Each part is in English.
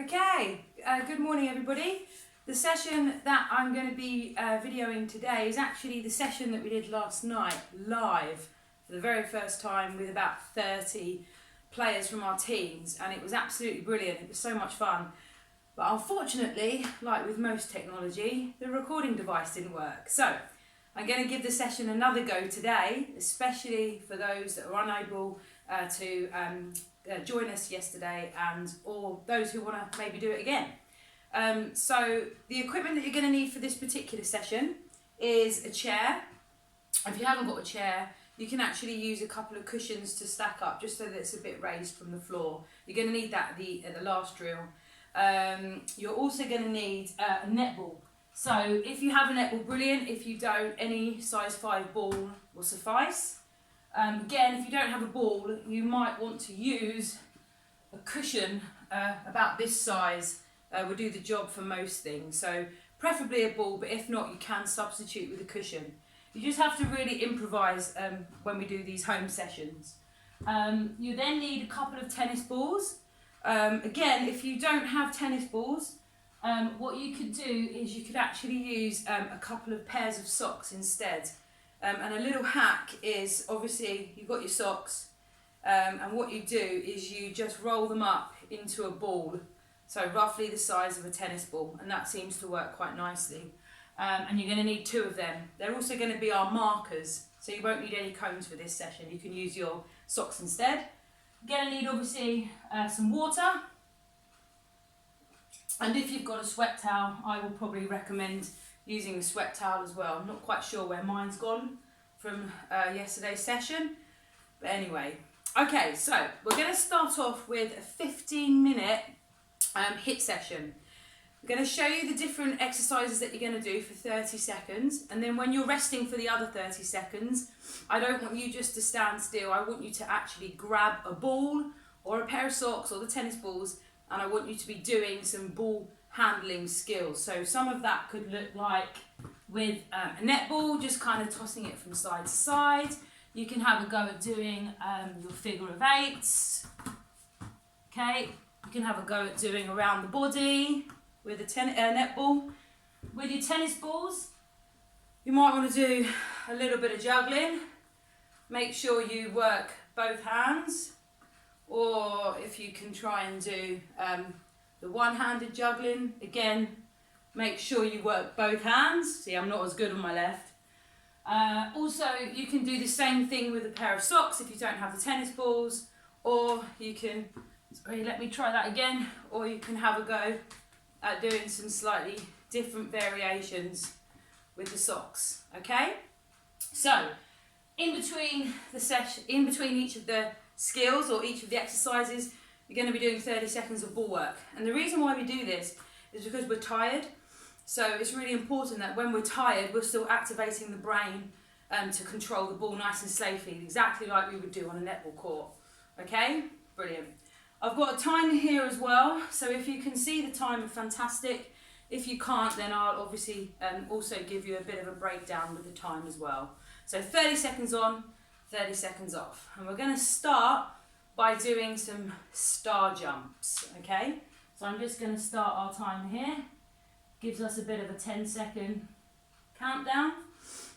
Okay, good morning everybody. The session that I'm going to be videoing today is actually the session that we did last night live for the very first time with about 30 players from our teams, and it was absolutely brilliant. It was so much fun. But unfortunately, like with most technology, the recording device didn't work. So I'm going to give the session another go today, especially for those that are unable to join us yesterday or those who want to maybe do it again. So the equipment that you're going to need for this particular session is a chair. If you haven't got a chair, you can actually use a couple of cushions to stack up just so that it's a bit raised from the floor. You're going to need that at the last drill. You're also going to need a netball. So if you have a netball, brilliant. If you don't, any size 5 ball will suffice. Again, if you don't have a ball, you might want to use a cushion about this size. Will do the job for most things. So preferably a ball, but if not, you can substitute with a cushion. You just have to really improvise when we do these home sessions. You then need a couple of tennis balls. Again, if you don't have tennis balls, what you could do is you could actually use a couple of pairs of socks instead. And a little hack is, obviously, you've got your socks, and what you do is you just roll them up into a ball, so roughly the size of a tennis ball, and that seems to work quite nicely. And you're going to need 2 of them. They're also going to be our markers, so you won't need any cones for this session. You can use your socks instead. You're going to need, obviously, some water. And if you've got a sweat towel, I will probably recommend using a sweat towel as well. I'm not quite sure where mine's gone from yesterday's session. But anyway, okay, so we're going to start off with a 15-minute HIIT session. I'm going to show you the different exercises that you're going to do for 30 seconds. And then when you're resting for the other 30 seconds, I don't want you just to stand still. I want you to actually grab a ball or a pair of socks or the tennis balls, and I want you to be doing some ball handling skills. So some of that could look like with a netball, just kind of tossing it from side to side. You can have a go at doing your figure of 8s. Okay, you can have a go at doing around the body with a netball. With your tennis balls, you might want to do a little bit of juggling. Make sure you work both hands, or if you can try and do the one-handed juggling, again, make sure you work both hands. See, I'm not as good on my left. Also, you can do the same thing with a pair of socks if you don't have the tennis balls, or you can, sorry, let me try that again, or you can have a go at doing some slightly different variations with the socks, okay? So, in between each of the skills or each of the exercises, you're going to be doing 30 seconds of ball work. And the reason why we do this is because we're tired. So it's really important that when we're tired, we're still activating the brain to control the ball nice and safely, exactly like we would do on a netball court. Okay? Brilliant. I've got a timer here as well, so if you can see the timer, fantastic. If you can't, then I'll obviously also give you a bit of a breakdown with the time as well. So 30 seconds on, 30 seconds off. And we're going to start by doing some star jumps, okay? So I'm just going to start our timer here. Gives us a bit of a 10-second countdown.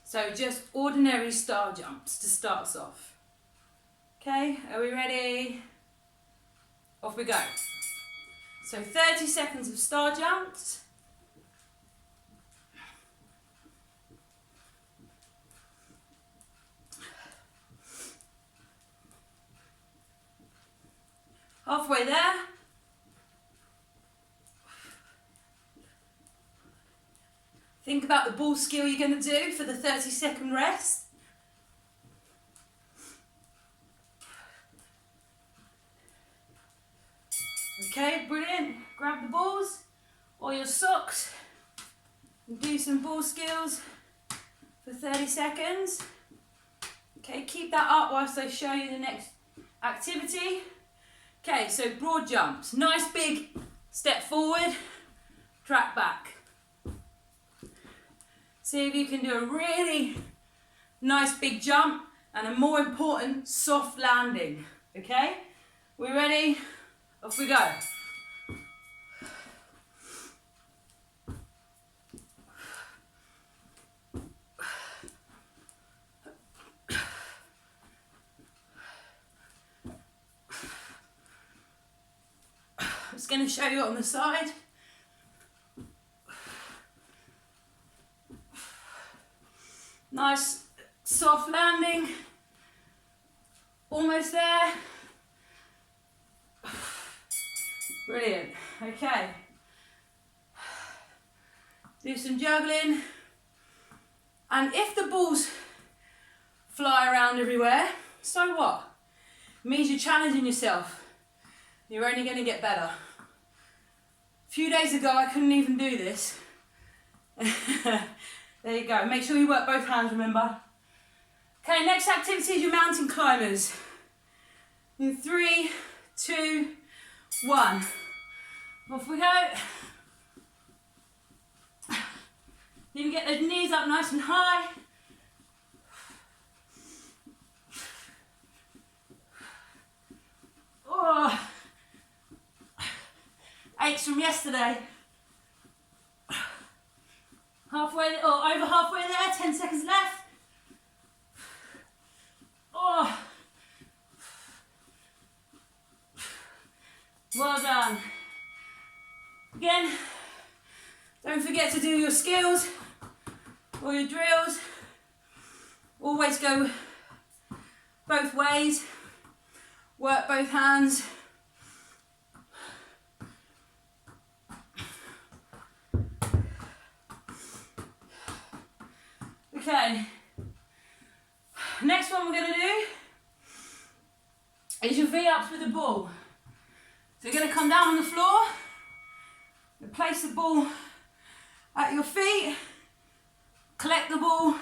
So just ordinary star jumps to start us off. Okay, are we ready? Off we go. So 30 seconds of star jumps. Halfway there. Think about the ball skill you're going to do for the 30-second rest. Okay, brilliant. Grab the balls or your socks and do some ball skills for 30 seconds. Okay, keep that up whilst I show you the next activity. Okay, so broad jumps. Nice big step forward, track back. See if you can do a really nice big jump and a more important, soft landing. Okay, we ready? Off we go. just going to show you on the side. Nice soft landing. Almost there. Brilliant. Okay. Do some juggling. And if the balls fly around everywhere, so what? It means you're challenging yourself. You're only going to get better. A few days ago, I couldn't even do this. There you go. Make sure you work both hands, remember. Okay, next activity is your mountain climbers. In 3, 2, 1. Off we go. You can get those knees up nice and high. Oh, aches from yesterday. Halfway, or over halfway there, 10 seconds left. Oh, well done. Again, don't forget to do your skills or your drills. Always go both ways. Work both hands. Okay. Next one we're going to do is your V-ups with the ball. So you're going to come down on the floor, place the ball at your feet, collect the ball,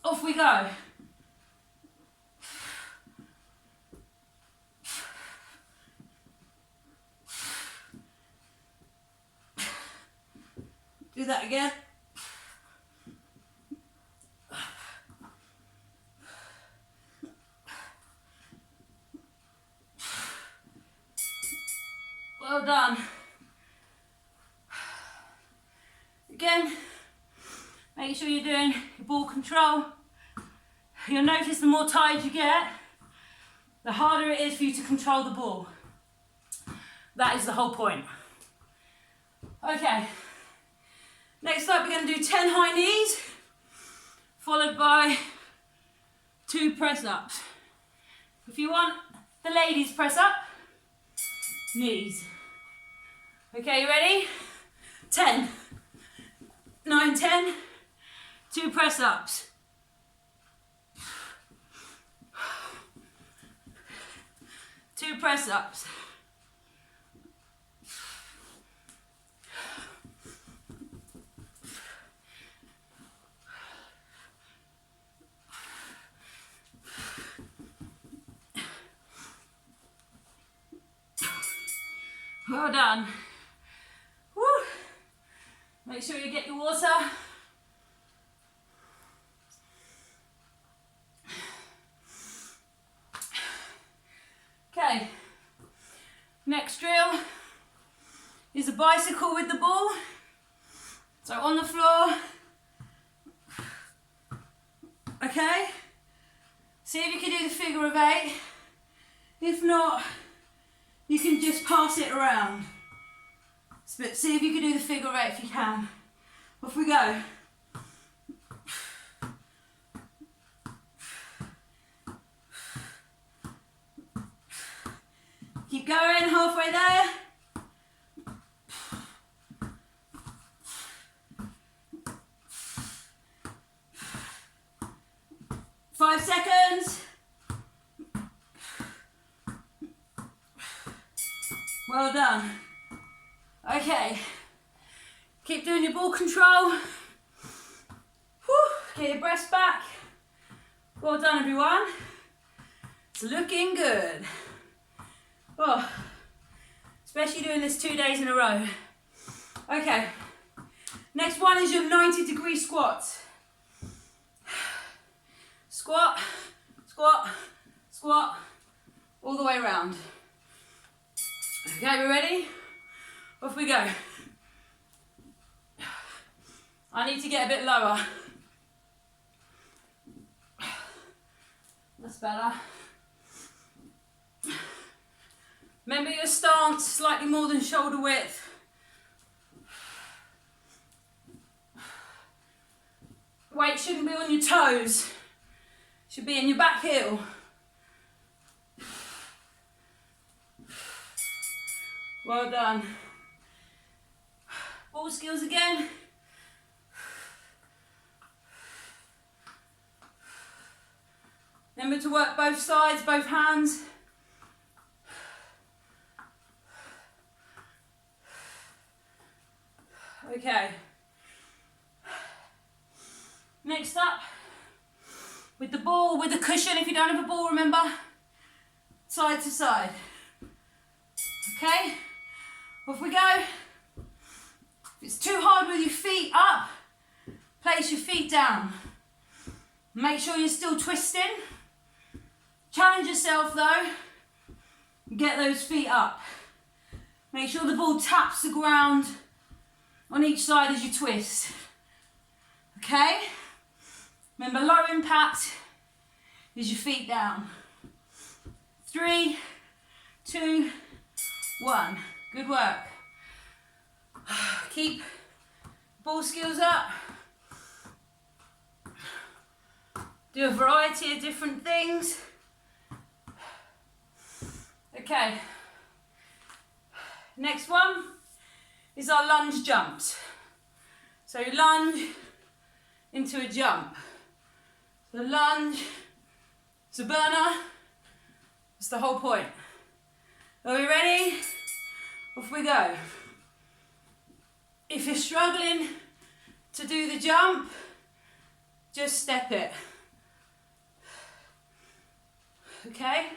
off we go. Do that again. Well done. Again, make sure you're doing your ball control. You'll notice the more tired you get, the harder it is for you to control the ball. That is the whole point. Okay, next up we're going to do 10 high knees, followed by 2 press-ups. If you want the ladies press up, knees. Okay, you ready? 10, 9, 10, 2 press-ups. Two press-ups. Well done. Woo. Make sure you get your water. Okay, next drill is a bicycle with the ball. So on the floor. Okay, see if you can do the figure of 8. If not, you can just pass it around. But see if you can do the figure 8 if you can. Off we go. Keep going, halfway there. Five seconds. Well done. Okay, keep doing your ball control. Whew. Get your breath back. Well done, everyone. It's looking good. Oh, especially doing this 2 days in a row. Okay, next one is your 90-degree squats. Squat, squat, squat, all the way around. Okay, we ready? Off we go. I need to get a bit lower. That's better. Remember your stance, slightly more than shoulder width. Weight shouldn't be on your toes, should be in your back heel. Well done. Ball skills again. Remember to work both sides, both hands. Okay. Next up, with the ball, with the cushion, if you don't have a ball, remember, side to side. Okay, off we go. If it's too hard with your feet up, place your feet down. Make sure you're still twisting. Challenge yourself though, get those feet up. Make sure the ball taps the ground on each side as you twist. Okay? Remember, low impact is your feet down. 3, 2, 1. Good work. Keep ball skills up. Do a variety of different things. Okay. Next one is our lunge jumps. So you lunge into a jump. So lunge, it's a burner, that's the whole point. Are we ready? Off we go. If you're struggling to do the jump, just step it. Okay?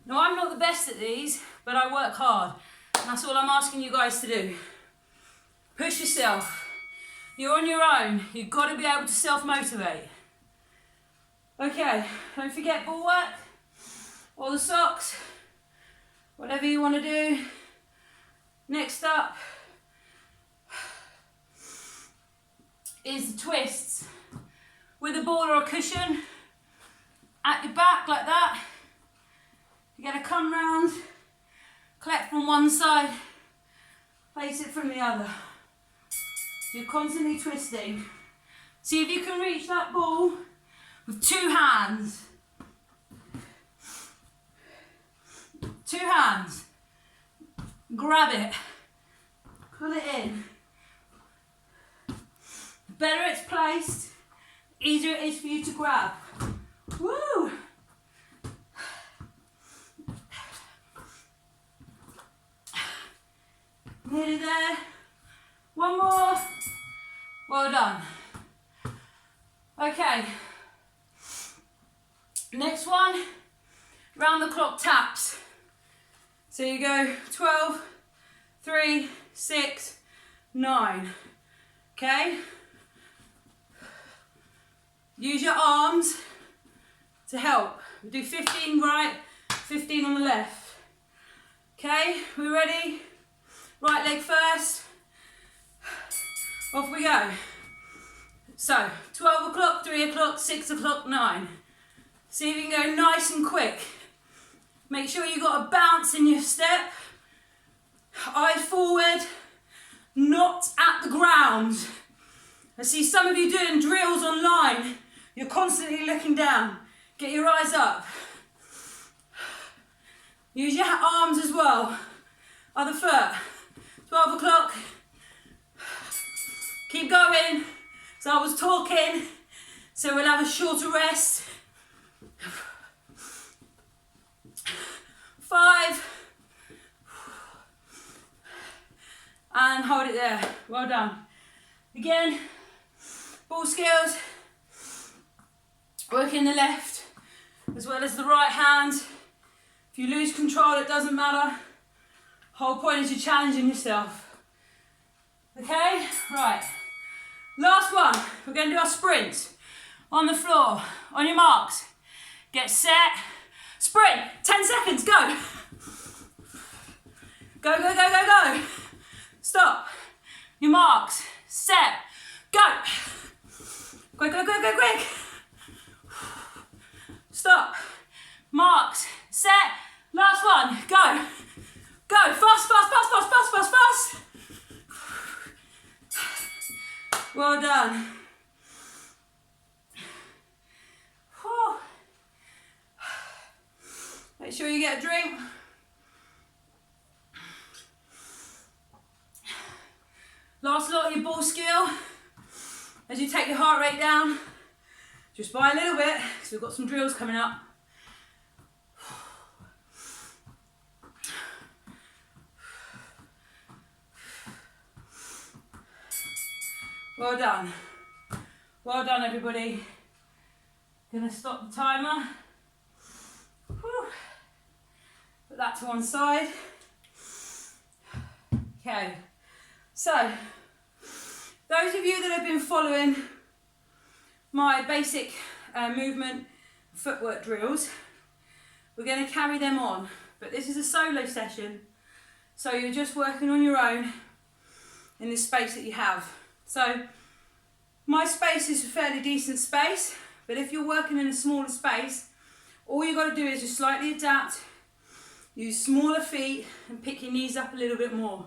Now, I'm not the best at these, but I work hard. And that's all I'm asking you guys to do. Push yourself. You're on your own. You've got to be able to self-motivate. Okay, don't forget ball work, or the socks, whatever you want to do. Next up is the twists. With a ball or a cushion, at your back like that. You're going to come round, collect from one side, place it from the other. You're constantly twisting. See if you can reach that ball with 2 hands. 2 hands. Grab it. Pull it in. The better it's placed, the easier it is for you to grab. Woo! Nearly there. One more. Well done. Okay. Next one, round the clock taps. So you go 12, 3, 6, 9. Okay? Use your arms to help. We do 15 right, 15 on the left. Okay, we ready? Right leg first. Off we go. So, 12 o'clock, 3 o'clock, 6 o'clock, 9. See if you can go nice and quick. Make sure you've got a bounce in your step. Eyes forward, not at the ground. I see some of you doing drills online. You're constantly looking down. Get your eyes up. Use your arms as well. Other foot. 12 o'clock. Keep going. So I was talking, so we'll have a shorter rest. 5. And hold it there. Well done. Again, ball skills. Working the left as well as the right hand. If you lose control, it doesn't matter. Whole point is you're challenging yourself. Okay, right. Last one. We're going to do our sprint. On the floor, on your marks. Get set, sprint. 10 seconds, go. Go, go, go, go, go. Stop. Your marks, set, go. Quick, quick, quick, quick, quick. Stop. Marks, set, last one, go. Go, fast, fast, fast, fast, fast, fast, fast. Well done. Whew. Make sure you get a drink. Last lot of your ball skill. As you take your heart rate down, just by a little bit, because we've got some drills coming up. Well done. Well done, everybody. Gonna stop the timer. Whew. Put that to one side. Okay. So, those of you that have been following my basic movement footwork drills, we're going to carry them on. But this is a solo session, so you're just working on your own in the space that you have. So, my space is a fairly decent space, but if you're working in a smaller space, all you've got to do is just slightly adapt, use smaller feet and pick your knees up a little bit more.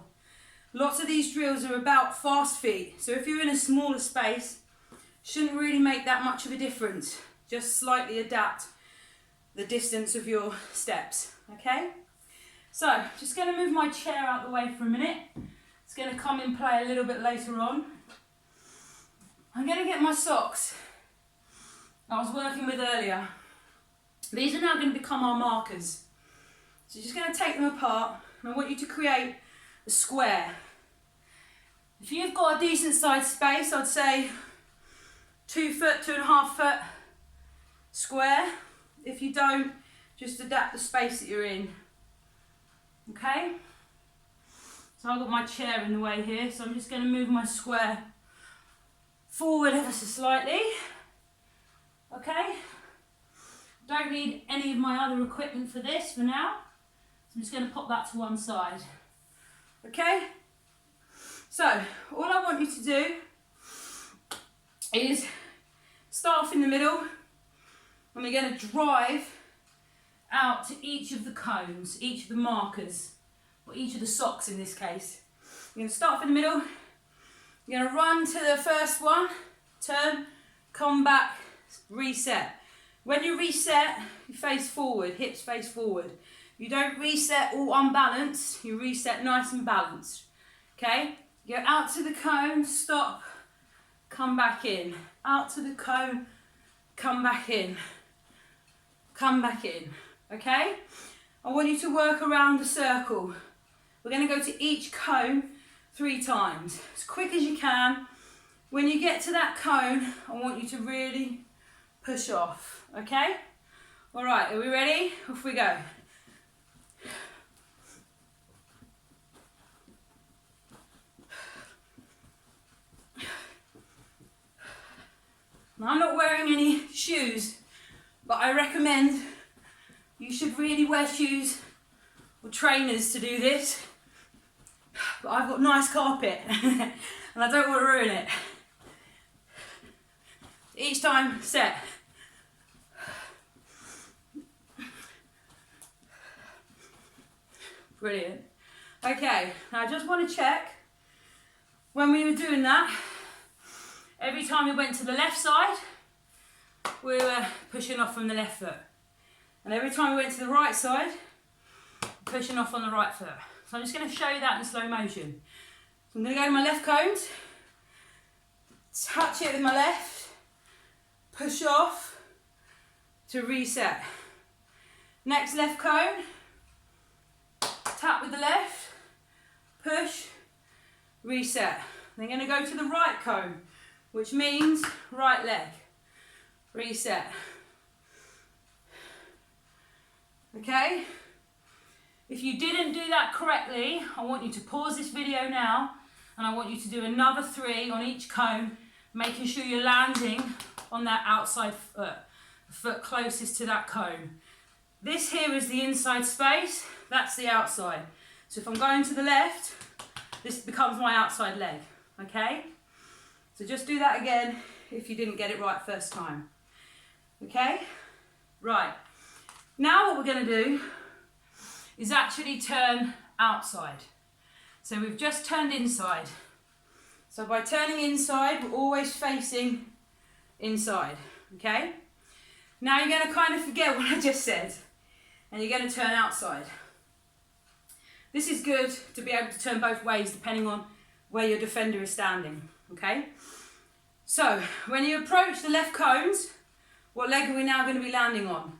Lots of these drills are about fast feet, so if you're in a smaller space, shouldn't really make that much of a difference. Just slightly adapt the distance of your steps, okay? So, just going to move my chair out the way for a minute. It's going to come in play a little bit later on. I'm going to get my socks I was working with earlier. These are now going to become our markers. So you're just going to take them apart, and I want you to create a square. If you've got a decent sized space, I'd say 2 foot, 2.5 foot square. If you don't, just adapt the space that you're in. Okay? So I've got my chair in the way here, so I'm just going to move my square forward ever so slightly. Okay? Don't need any of my other equipment for this for now. So I'm just going to pop that to one side. Okay? So, all I want you to do is start off in the middle, and we're going to drive out to each of the cones, each of the markers, or each of the socks in this case. You're going to start off in the middle, you're going to run to the first one, turn, come back, reset. When you reset, you face forward, hips face forward. You don't reset all unbalanced, you reset nice and balanced. Okay? Go out to the cone, stop, come back in. Out to the cone, come back in. Come back in. Okay? I want you to work around the circle. We're going to go to each cone 3 times. As quick as you can. When you get to that cone, I want you to really push off. Okay? Alright, are we ready? Off we go. Now, I'm not wearing any shoes, but I recommend you should really wear shoes or trainers to do this. But I've got nice carpet and I don't want to ruin it. Each time, set. Brilliant. Okay, now I just want to check, when we were doing that, every time we went to the left side, we were pushing off from the left foot. And every time we went to the right side, pushing off on the right foot. So I'm just going to show you that in slow motion. So I'm going to go to my left cones, touch it with my left, push off to reset. Next left cone, tap with the left, push, reset. Then going to go to the right cone, which means right leg, reset. Okay? If you didn't do that correctly, I want you to pause this video now, and I want you to do another 3 on each cone, making sure you're landing on that outside foot, the foot closest to that cone. This here is the inside space, that's the outside. So if I'm going to the left, this becomes my outside leg. okay? So just do that again if you didn't get it right first time, okay? Right, now what we're going to do is actually turn outside. So we've just turned inside. So by turning inside, we're always facing inside, okay? Now you're going to kind of forget what I just said, and you're going to turn outside. This is good to be able to turn both ways depending on where your defender is standing, okay? So when you approach the left cones, what leg are we now going to be landing on?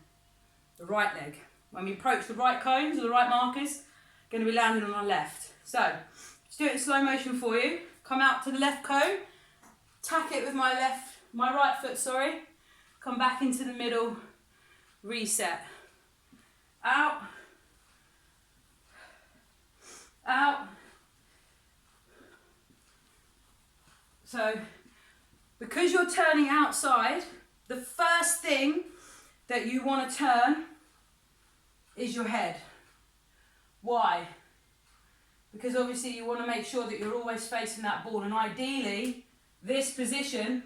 The right leg. When we approach the right cones or the right markers, going to be landing on our left. So let's do it in slow motion for you. Come out to the left cone, tack it with my right foot, sorry. Come back into the middle, reset. Out, out. So because you're turning outside, the first thing that you want to turn is your head. Why? Because obviously you want to make sure that you're always facing that ball, and ideally, this position,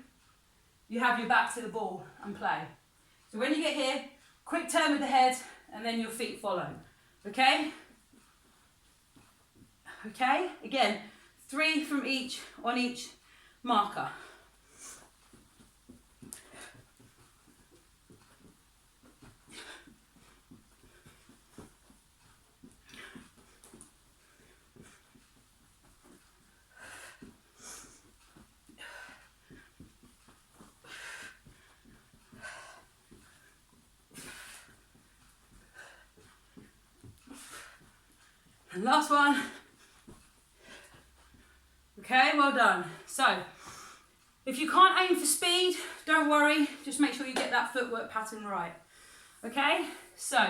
you have your back to the ball and play. So when you get here, quick turn with the head and then your feet follow, okay? Okay, again, 3 from each on each marker. And last one. Okay, well done. So, if you can't aim for speed, don't worry, just make sure you get that footwork pattern right. Okay, so,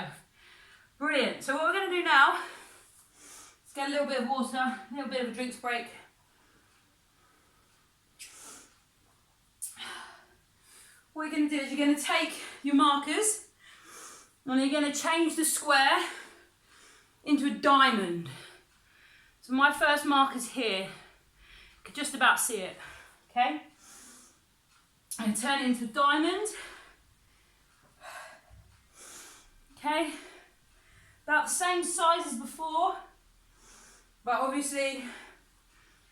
brilliant. So what we're going to do now, let's get a little bit of water, a little bit of a drinks break. What you're going to do is you're going to take your markers and you're going to change the square into a diamond. So my first marker's here. You can just about see it, okay? And turn it into a diamond. Okay, about the same size as before, but obviously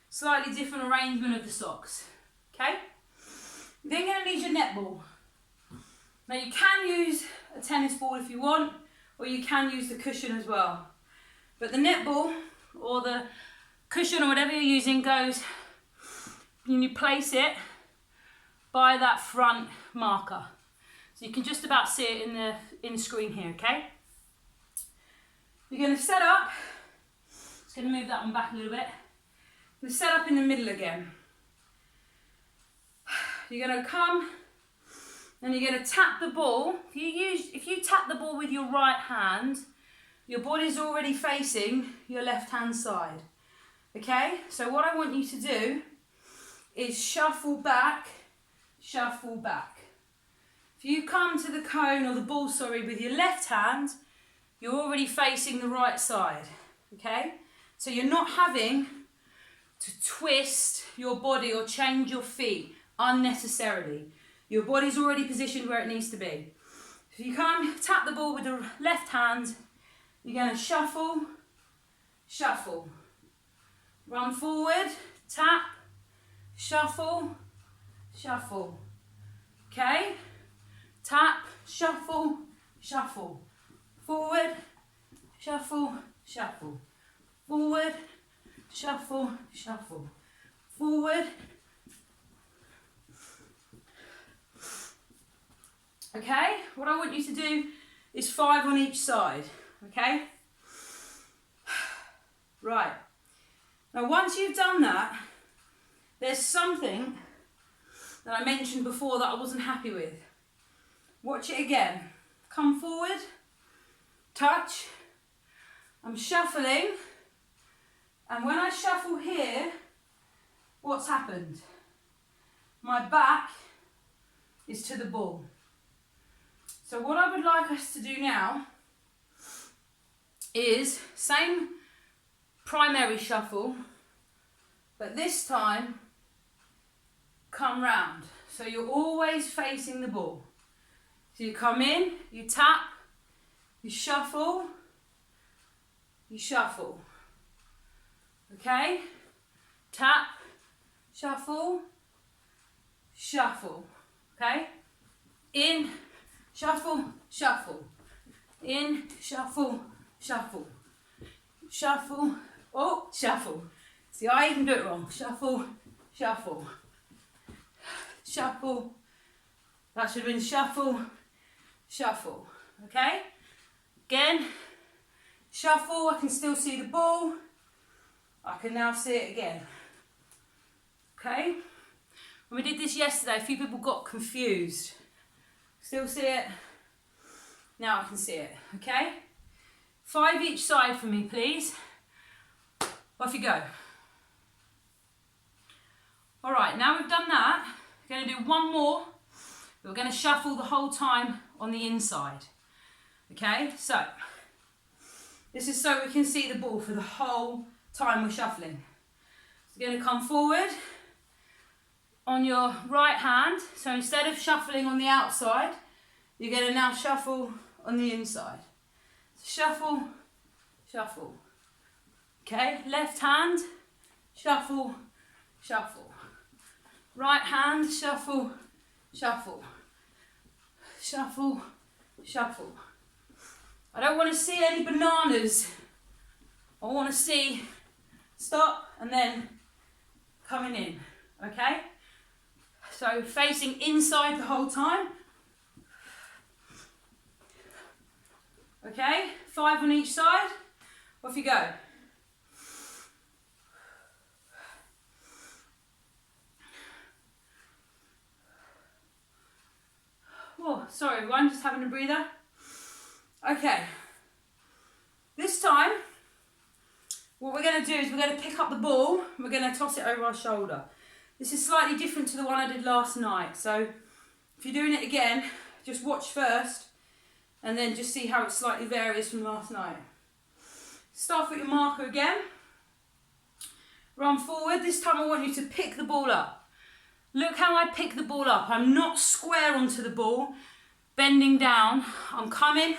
slightly different arrangement of the socks, okay? You're then going to need your netball. Now you can use a tennis ball if you want, or you can use the cushion as well. But the netball, or the cushion, or whatever you're using, goes, and you place it by that front marker. So you can just about see it in the screen here, okay? You're going to set up, just going to move that one back a little bit. You're going to set up in the middle again. You're going to come and you're going to tap the ball. If you tap the ball with your right hand, your body's already facing your left hand side. Okay? So what I want you to do is shuffle back, shuffle back. If you come to the cone, or the ball, sorry, with your left hand, you're already facing the right side. Okay? So you're not having to twist your body or change your feet unnecessarily. Your body's already positioned where it needs to be. If you come, tap the ball with the left hand, you're going to shuffle, shuffle. Run forward, tap, shuffle, shuffle. Okay? Tap, shuffle, shuffle. Forward, shuffle, shuffle. Forward, shuffle, shuffle. Forward. Okay? What I want you to do is 5 on each side. Okay? Right. Now once you've done that, there's something that I mentioned before that I wasn't happy with. Watch it again. Come forward, touch, I'm shuffling, and when I shuffle here, what's happened? My back is to the ball. So what I would like us to do now is same primary shuffle, But this time, come round. So you're always facing the ball. So you come in, you tap, you shuffle, okay? Tap, shuffle, shuffle, okay? In, shuffle, shuffle. In, shuffle, shuffle. Shuffle, oh, shuffle. See, I even do it wrong. Shuffle, shuffle. Shuffle. That should have been shuffle, shuffle. Okay? Again, shuffle. I can still see the ball. I can now see it again. Okay? When we did this yesterday, a few people got confused. Still see it. Now I can see it. Okay? 5 each side for me, please. Off you go. All right, now we've done that, we're going to do one more. We're going to shuffle the whole time on the inside. Okay, so this is so we can see the ball for the whole time we're shuffling. So you're going to come forward on your right hand. So instead of shuffling on the outside, you're going to now shuffle on the inside. So shuffle, shuffle. Okay, left hand, shuffle, shuffle. Right hand, shuffle, shuffle. Shuffle, shuffle. I don't want to see any bananas. I want to see stop and then coming in, okay? So facing inside the whole time. Okay, 5 on each side. Off you go. Oh, sorry everyone, just having a breather. Okay, this time, what we're going to do is we're going to pick up the ball, we're going to toss it over our shoulder. This is slightly different to the one I did last night, so if you're doing it again, just watch first, and then just see how it slightly varies from last night. Start with your marker again, run forward. This time I want you to pick the ball up. Look how I pick the ball up. I'm not square onto the ball, bending down. I'm coming,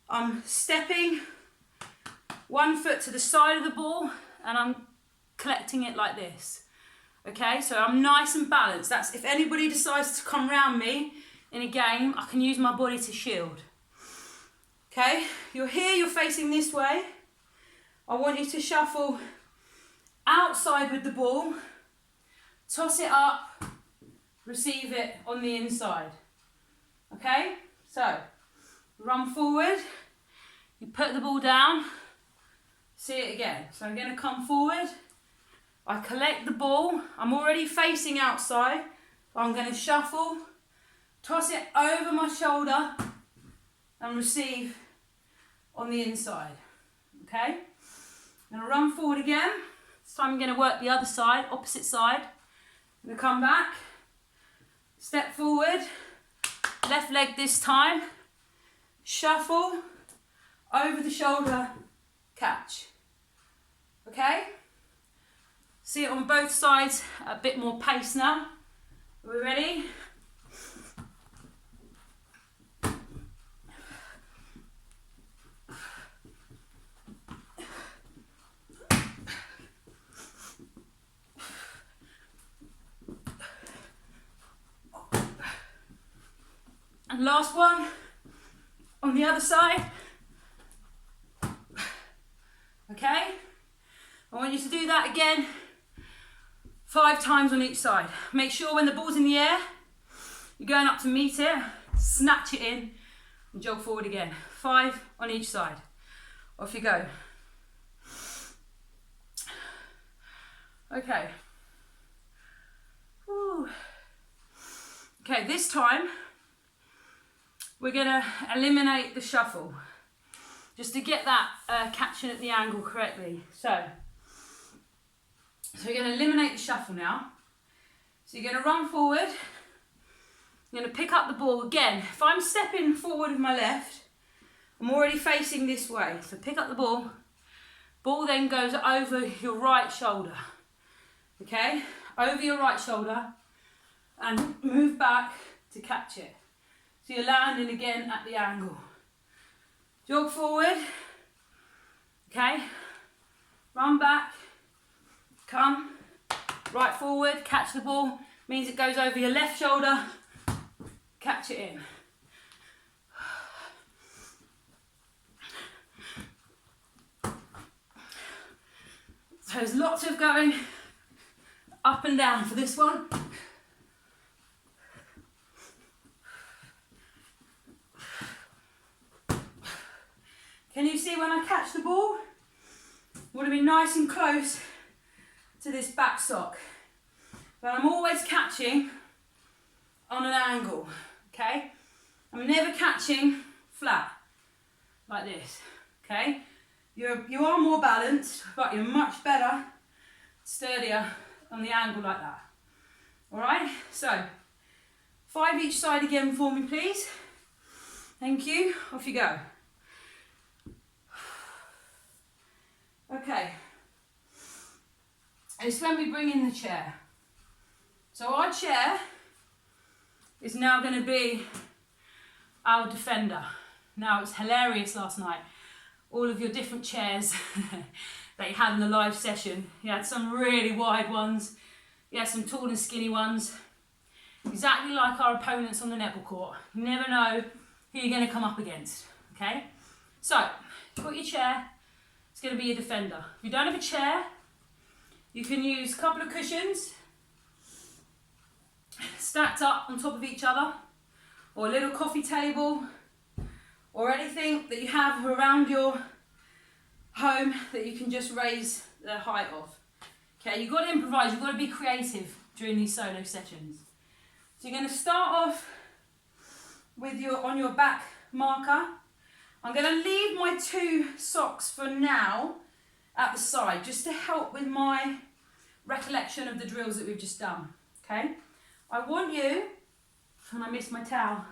I'm stepping 1 foot to the side of the ball and I'm collecting it like this. Okay, so I'm nice and balanced. That's if anybody decides to come round me in a game, I can use my body to shield. Okay, you're here, you're facing this way. I want you to shuffle outside with the ball. Toss it up, receive it on the inside. Okay, so run forward, you put the ball down, see it again. So I'm going to come forward, I collect the ball, I'm already facing outside, I'm going to shuffle, toss it over my shoulder and receive on the inside. Okay, I'm going to run forward again. This time I'm going to work the other side, opposite side. I'm going to come back, step forward, left leg this time, shuffle, over the shoulder, catch. Okay? See it on both sides, a bit more pace now. Are we ready? And last one, on the other side. Okay? I want you to do that again 5 times on each side. Make sure when the ball's in the air, you're going up to meet it, snatch it in, and jog forward again. 5 on each side. Off you go. Okay. Woo. Okay, this time, we're going to eliminate the shuffle, just to get that catching at the angle correctly. So we're going to eliminate the shuffle now. So you're going to run forward, you're going to pick up the ball again. If I'm stepping forward with my left, I'm already facing this way. So pick up the ball, ball then goes over your right shoulder. okay, over your right shoulder and move back to catch it. So you're landing again at the angle. Jog forward, okay, run back, come, right forward, catch the ball, means it goes over your left shoulder, catch it in. So there's lots of going up and down for this one. Can you see when I catch the ball? I want to be nice and close to this back sock. But I'm always catching on an angle, okay? I'm never catching flat, like this, okay? You are more balanced, but you're much better, sturdier on the angle like that. All right, so 5 each side again for me, please. Thank you, off you go. Okay, it's when we bring in the chair. So our chair is now going to be our defender. Now, it's hilarious last night, all of your different chairs that you had in the live session. You had some really wide ones, you had some tall and skinny ones, exactly like our opponents on the netball court. You never know who you're going to come up against, okay? So, you've got your chair, it's going to be your defender. If you don't have a chair, you can use a couple of cushions stacked up on top of each other, or a little coffee table, or anything that you have around your home that you can just raise the height of. Okay, you've got to improvise, you've got to be creative during these solo sessions. So you're going to start off with on your back marker. I'm going to leave my 2 socks for now at the side, just to help with my recollection of the drills that we've just done, okay? I want you, and I missed my towel,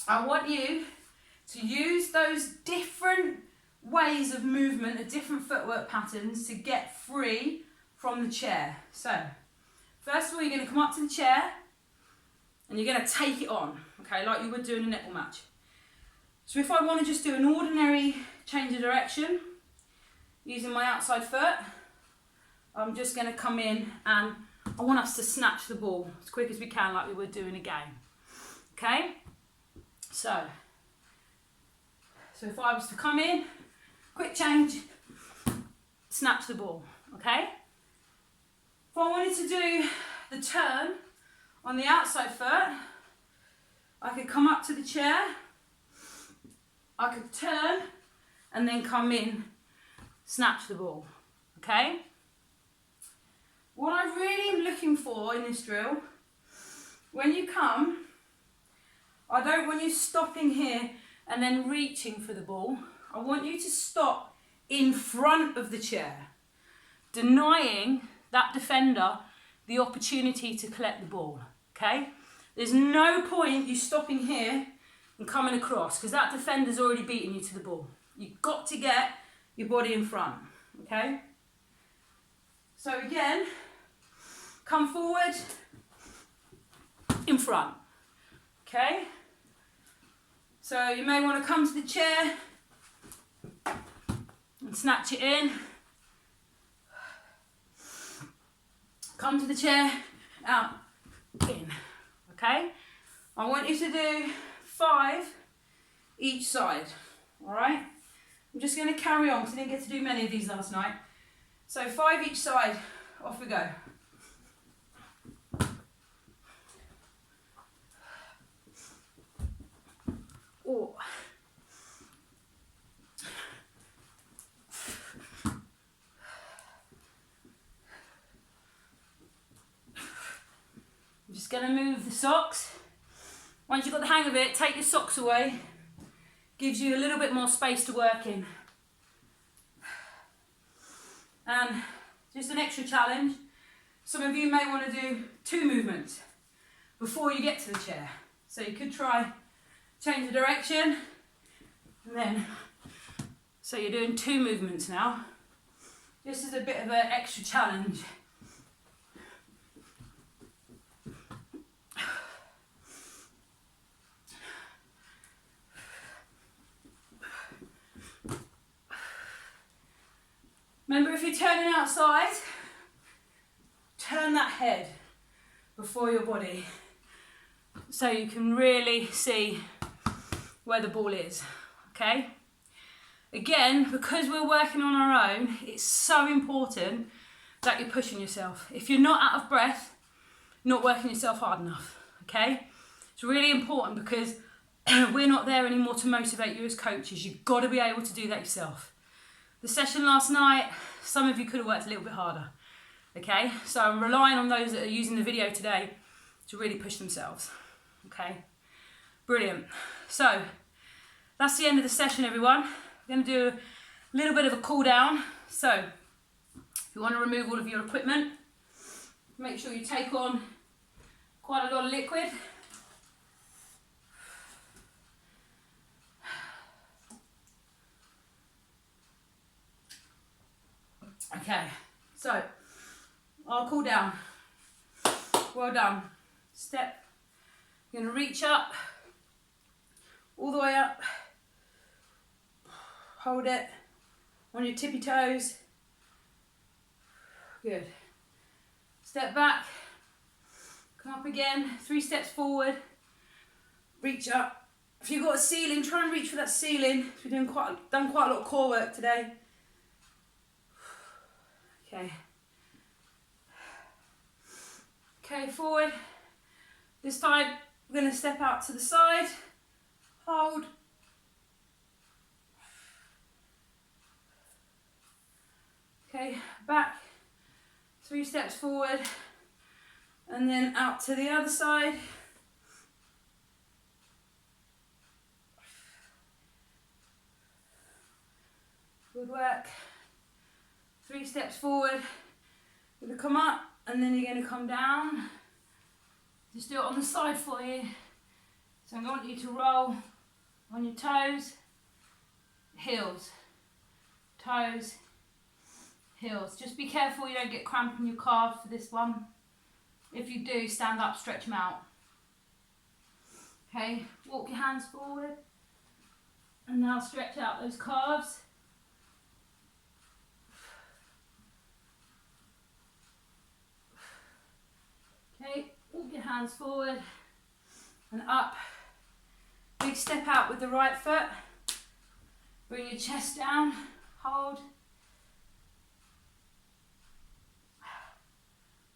I want you to use those different ways of movement, the different footwork patterns to get free from the chair. So, first of all, you're going to come up to the chair and you're going to take it on, okay, like you would do in a netball match. So if I want to just do an ordinary change of direction using my outside foot, I'm just going to come in and I want us to snatch the ball as quick as we can, like we would do in a game. Okay? So if I was to come in, quick change, snatch the ball. Okay? If I wanted to do the turn on the outside foot, I could come up to the chair, I could turn and then come in, snatch the ball. Okay? What I really am looking for in this drill, when you come, I don't want you stopping here and then reaching for the ball. I want you to stop in front of the chair, denying that defender the opportunity to collect the ball, okay? There's no point you stopping here and coming across, because that defender's already beaten you to the ball. You've got to get your body in front, okay? So again, come forward, in front, okay? So you may want to come to the chair and snatch it in. Come to the chair, out, in, okay? I want you to do 5 each side, all right? I'm just going to carry on because I didn't get to do many of these last night. So 5 each side, off we go. Oh. I'm just going to move the socks. Once you've got the hang of it, take your socks away. Gives you a little bit more space to work in. And just an extra challenge, some of you may want to do 2 movements before you get to the chair. So you could try change the direction, and then, so you're doing 2 movements now. Just as a bit of an extra challenge. Remember, if you're turning outside, turn that head before your body so you can really see where the ball is, okay? Again, because we're working on our own, it's so important that you're pushing yourself. If you're not out of breath, you're not working yourself hard enough, okay? It's really important because we're not there anymore to motivate you as coaches. You've got to be able to do that yourself. The session last night, some of you could have worked a little bit harder, okay? So I'm relying on those that are using the video today to really push themselves, okay? Brilliant. So that's the end of the session, everyone. We're going to do a little bit of a cool down. So if you want to remove all of your equipment, make sure you take on quite a lot of liquid. Okay, so I'll cool down. Well done. Step. You're going to reach up, all the way up. Hold it on your tippy toes. Good. Step back. Come up again. 3 steps forward. Reach up. If you've got a ceiling, try and reach for that ceiling. We've done quite a lot of core work today. Okay. Okay, forward. This time we're going to step out to the side. Hold. Okay, back. 3 steps forward. And then out to the other side. Good work. 3 steps forward. You're going to come up and then you're going to come down. Just do it on the side for you. So I want you to roll on your toes, heels, toes, heels. Just be careful you don't get cramp in your calves for this one. If you do, stand up, stretch them out. Okay, walk your hands forward. And now stretch out those calves. Okay, walk your hands forward and up. Big step out with the right foot. Bring your chest down, hold.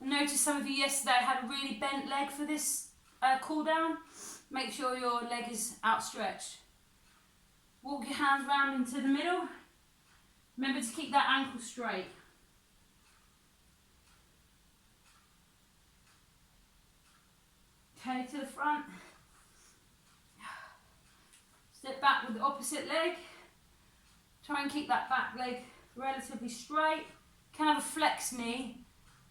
I noticed some of you yesterday had a really bent leg for this cool down. Make sure your leg is outstretched. Walk your hands round into the middle. Remember to keep that ankle straight. Okay, to the front. Step back with the opposite leg. Try and keep that back leg relatively straight. You can have a flex knee,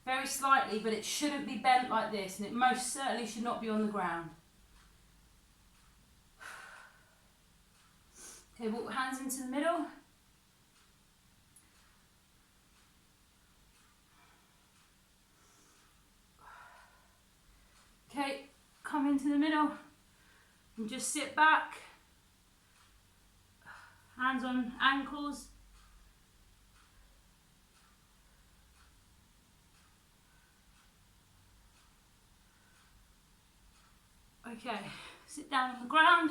very slightly, but it shouldn't be bent like this, and it most certainly should not be on the ground. Okay, walk hands into the middle. Okay, come into the middle and just sit back. Hands on ankles. Okay, sit down on the ground.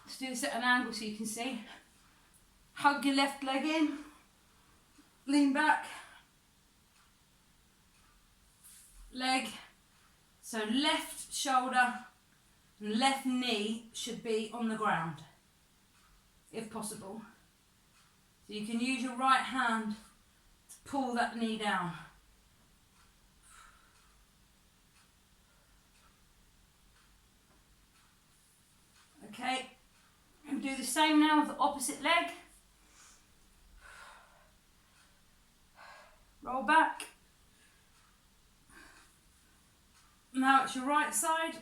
Let's do this at an angle so you can see. Hug your left leg in. Lean back. Leg. So left shoulder and left knee should be on the ground, if possible. So you can use your right hand to pull that knee down. Okay, and do the same now with the opposite leg. Roll back. Now it's your right side.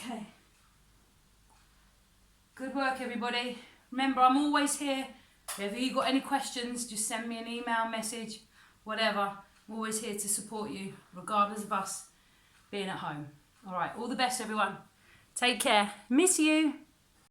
Okay. Good work, everybody. Remember, I'm always here. If you've got any questions, just send me an email, message, whatever. I'm always here to support you, regardless of us being at home. All right, all the best, everyone. Take care. Miss you.